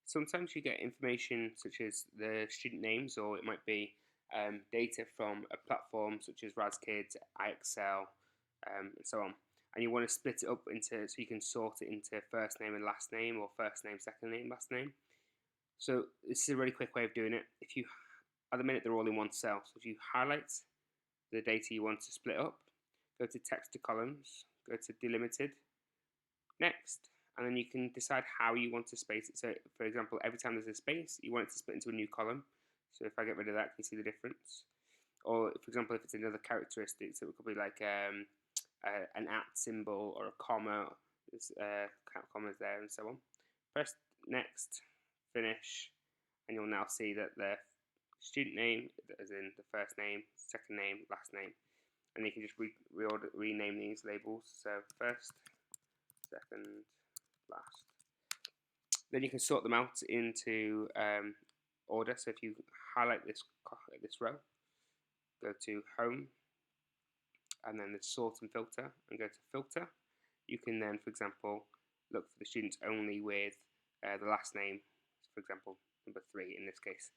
Sometimes you get information such as the student names, or it might be data from a platform such as RazKids, iExcel, and so on. And you want to split it up into so you can sort it into first name and last name, or first name, second name, last name. So this is a really quick way of doing it. If you, at the minute, they're all in one cell. So if you highlight the data you want to split up, go to text to columns, go to delimited, next, and then you can decide how you want to space it. So for example, every time there's a space, you want it to split into a new column. So if I get rid of that, can you see the difference? Or for example, if it's another characteristic, so it could be like an at symbol or a comma, there's commas there and so on. Press next, finish, and you'll now see that the student name, as in the first name, second name, last name, and you can just rename these labels. So first, second, last. Then you can sort them out into order. So if you highlight this row, go to home, and then the sort and filter, and go to filter. You can then, for example, look for the students only with the last name, for example, number 3 in this case.